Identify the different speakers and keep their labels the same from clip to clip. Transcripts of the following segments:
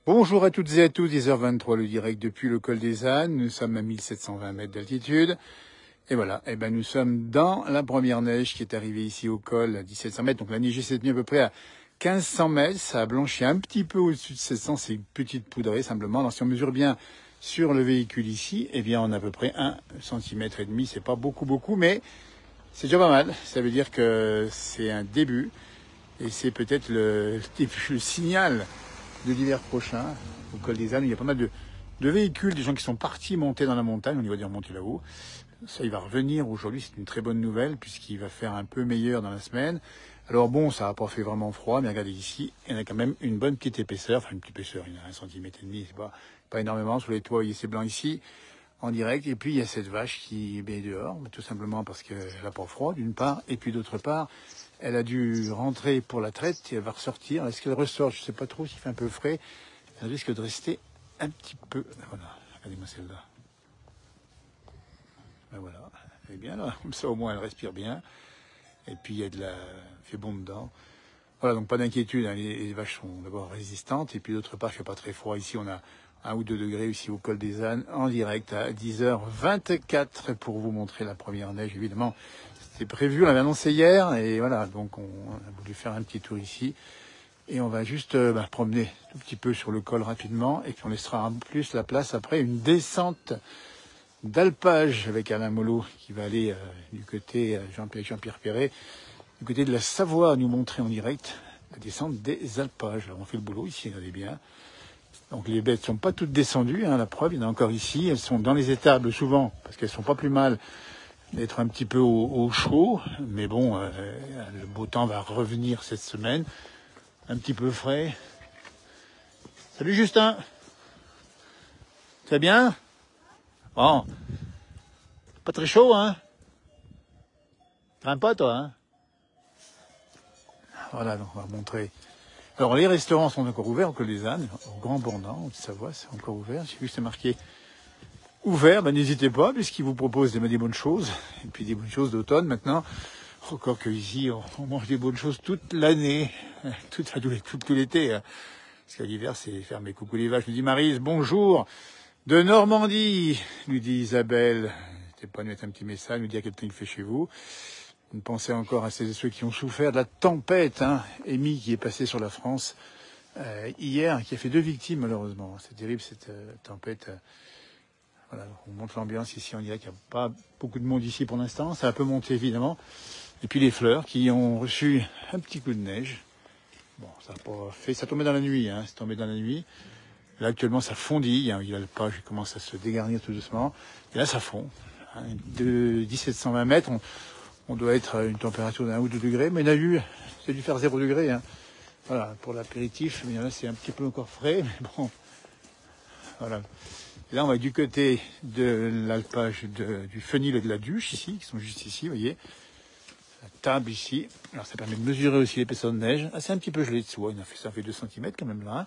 Speaker 1: Bonjour à toutes et à tous, 10h23, le direct depuis le col des ânes. Nous sommes à 1720 mètres d'altitude. Et voilà, nous sommes dans la première neige qui est arrivée ici au col à 1700 mètres. Donc la neige s'est tenue à peu près à 1500 mètres. Ça a blanchi un petit peu au-dessus de 700. C'est une petite poudrée simplement. Alors si on mesure bien sur le véhicule ici, on a à peu près 1,5 cm. C'est pas beaucoup, mais c'est déjà pas mal. Ça veut dire que c'est un début. Et c'est peut-être le signal de l'hiver prochain, au col des ânes. Il y a pas mal de véhicules, des gens qui sont partis monter dans la montagne, on y va dire monter là-haut. Ça, il va revenir aujourd'hui, c'est une très bonne nouvelle, puisqu'il va faire un peu meilleur dans la semaine. Alors bon, ça n'a pas fait vraiment froid, mais regardez ici, il y en a quand même une bonne petite épaisseur, enfin une petite épaisseur, il y en a 1,5 cm, c'est pas énormément. Sur les toits, vous voyez, c'est blanc ici, en direct. Et puis il y a cette vache qui est dehors, tout simplement parce qu'elle n'a pas froid, d'une part, et puis d'autre part, elle a dû rentrer pour la traite et elle va ressortir. Est-ce qu'elle ressort? Je ne sais pas trop, s'il fait un peu frais. Elle risque de rester un petit peu. Voilà, regardez-moi celle-là. Ben voilà, elle est bien là. Comme ça, au moins, elle respire bien. Et puis, il fait bon dedans. Voilà, donc pas d'inquiétude. Hein. Les vaches sont d'abord résistantes. Et puis, d'autre part, il ne fait pas très froid. Ici, on a 1 ou 2 degrés ici au col des ânes, en direct à 10h24 pour vous montrer la première neige, évidemment. C'était prévu, on l'avait annoncé hier, et voilà, donc on a voulu faire un petit tour ici. Et on va juste promener tout petit peu sur le col rapidement, et puis on laissera en plus la place après une descente d'alpage avec Alain Molot qui va aller du côté Jean-Pierre Perret, du côté de la Savoie, nous montrer en direct la descente des alpages. Alors on fait le boulot ici, regardez bien. Donc les bêtes sont pas toutes descendues, hein, la preuve, il y en a encore ici. Elles sont dans les étables souvent, parce qu'elles sont pas plus mal d'être un petit peu au chaud, mais bon, le beau temps va revenir cette semaine, un petit peu frais. Salut Justin, ça va bien? Bon, pas très chaud, hein? Crains pas, toi, hein? Voilà, donc on va montrer. Alors les restaurants sont encore ouverts au col des ânes, au Grand Bornand, en Savoie, c'est encore ouvert. J'ai vu que c'est marqué ouvert, n'hésitez pas, puisqu'ils vous proposent des bonnes choses, et puis des bonnes choses d'automne maintenant. Encore que ici, on mange des bonnes choses toute l'année, tout l'été. Parce qu'à l'hiver, c'est fermé. Coucou les vaches, nous dit Maryse. Bonjour de Normandie, nous dit Isabelle. N'hésitez pas à nous mettre un petit message, nous dire à quel temps il fait chez vous. Une pensée encore à celles et ceux qui ont souffert de la tempête, hein. Amy qui est passée sur la France hier, qui a fait 2 victimes malheureusement. C'est terrible cette tempête. Voilà, on monte l'ambiance ici, on dirait qu'il n'y a pas beaucoup de monde ici pour l'instant. Ça a un peu monté évidemment. Et puis les fleurs qui ont reçu un petit coup de neige. Bon, ça n'a pas fait, ça tombait dans la nuit, hein, c'est tombé dans la nuit. Là actuellement ça fondit, hein, il y a le page qui commence à se dégarnir tout doucement. Et là ça fond. Hein, de 1720 mètres, on doit être à une température d'1 ou 2 degrés, mais on a eu, c'est dû faire 0 degré. Hein. Voilà, pour l'apéritif, mais là c'est un petit peu encore frais, mais bon. Voilà. Et là on va du côté de l'alpage du Fenil et de la Duche ici, qui sont juste ici, vous voyez. La table ici. Alors ça permet de mesurer aussi l'épaisseur de neige. Ah, c'est un petit peu gelé dessous. Ça fait 2 cm quand même là. Hein.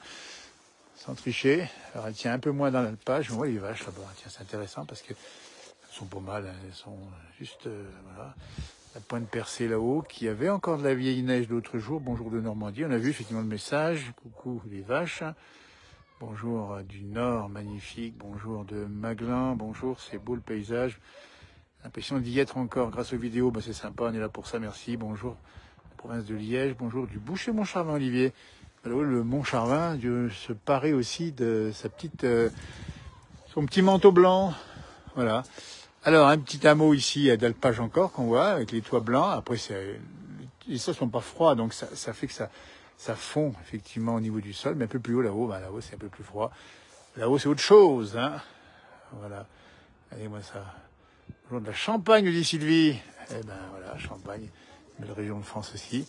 Speaker 1: Sans tricher. Alors elle tient un peu moins dans l'alpage. On voit les vaches là-bas. Tiens, c'est intéressant parce que elles sont pas mal. Hein. Elles sont juste voilà. La pointe percée là-haut. Qui avait encore de la vieille neige l'autre jour. Bonjour de Normandie. On a vu effectivement le message. Coucou les vaches. Bonjour du Nord, magnifique. Bonjour de Maglin. Bonjour, c'est beau le paysage. L'impression d'y être encore grâce aux vidéos, c'est sympa, on est là pour ça, merci. Bonjour, la province de Liège, bonjour du Boucher-Montcharvin, Olivier. Alors, le Montcharvin se parer aussi de sa son petit manteau blanc, voilà. Alors, un petit hameau ici d'alpage encore qu'on voit, avec les toits blancs. Après, les sols sont pas froids, donc ça fait que ça fond effectivement au niveau du sol, mais un peu plus haut là-haut, là-haut c'est un peu plus froid. Là-haut c'est autre chose, hein. Voilà, allez-moi ça. Bonjour de la Champagne, nous dit Sylvie. Eh ben voilà, Champagne, belle région de France aussi.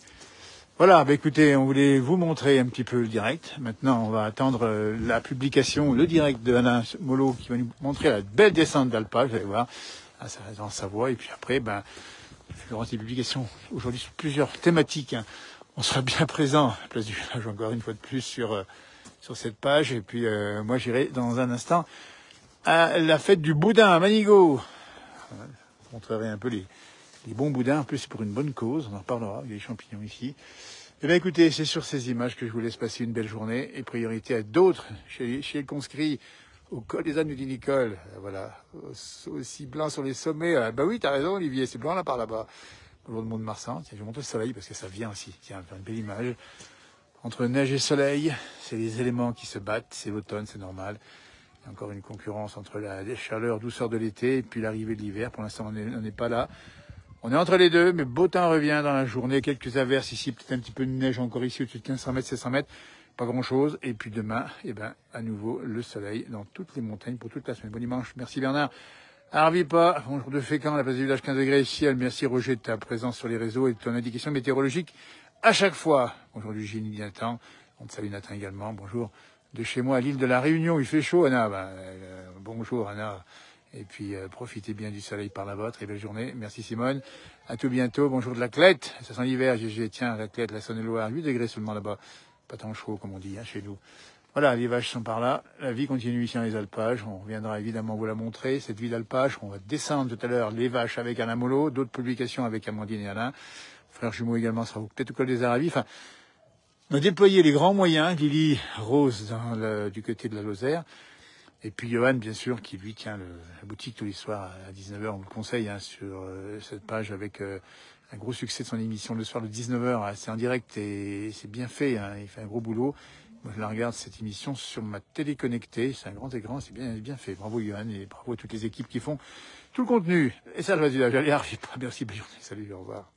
Speaker 1: Voilà, écoutez, on voulait vous montrer un petit peu le direct. Maintenant, on va attendre la publication, le direct de Alain Molot qui va nous montrer la belle descente d'alpage, vous allez voir, dans Savoie. Et puis après, il y aura des publications aujourd'hui sur plusieurs thématiques. Hein. On sera bien présent à la place du village encore une fois de plus sur cette page. Et puis moi, j'irai dans un instant à la fête du boudin à Manigot. Je montrerai un peu les bons boudins. En plus, c'est pour une bonne cause. On en reparlera. Il y a des champignons ici. Eh bien écoutez, c'est sur ces images que je vous laisse passer une belle journée et priorité à d'autres chez les conscrits au col des ânes du Nicole. Voilà, aussi blanc sur les sommets. Bah oui, t'as raison Olivier, c'est blanc là par là-bas. Au long de Mont-de-Marsan, tiens, je vais montrer le soleil parce que ça vient aussi. Tiens, une belle image. Entre neige et soleil, c'est les éléments qui se battent, c'est l'automne, c'est normal. Il y a encore une concurrence entre la chaleur, douceur de l'été et puis l'arrivée de l'hiver. Pour l'instant, on n'est pas là. On est entre les deux, mais beau temps revient dans la journée. Quelques averses ici, peut-être un petit peu de neige encore ici, au-dessus de 1500 mètres, 700 mètres. Pas grand-chose. Et puis demain, eh ben, à nouveau, le soleil dans toutes les montagnes pour toute la semaine. Bon dimanche. Merci Bernard. Arvipa, bonjour de Fécamp, la place du village 15 degrés ciel. Merci Roger de ta présence sur les réseaux et de ton indication météorologique à chaque fois. Bonjour du génie Nathan. On te salue Nathan également. Bonjour de chez moi à l'île de la Réunion. Il fait chaud, Anna. Bonjour Anna. Et puis, profitez bien du soleil par là-bas. Très belle journée. Merci Simone. À tout bientôt. Bonjour de la Clette. Ça sent l'hiver, GG. Tiens, la Clette, la Saône-et-Loire. 8 degrés seulement là-bas. Pas tant chaud, comme on dit, hein, chez nous. Voilà, les vaches sont par là. La vie continue ici dans les alpages. On reviendra évidemment vous la montrer, cette vie d'alpage. On va descendre tout à l'heure les vaches avec Alain Molot, d'autres publications avec Amandine et Alain. Frère jumeau également sera peut-être au col des Aravis. Enfin, on a déployé les grands moyens. Lily Rose du côté de la Lozère. Et puis Johan, bien sûr, qui lui tient la boutique tous les soirs à 19h. On vous le conseille hein, sur cette page avec un gros succès de son émission le soir de 19h. C'est en direct et c'est bien fait. Hein, il fait un gros boulot. Moi, je la regarde, cette émission, sur ma télé connectée. C'est un grand écran, c'est bien fait. Bravo Johan et bravo à toutes les équipes qui font tout le contenu. Et ça, je vais dire, j'allais arriver. Merci, bonne journée. Salut, au revoir.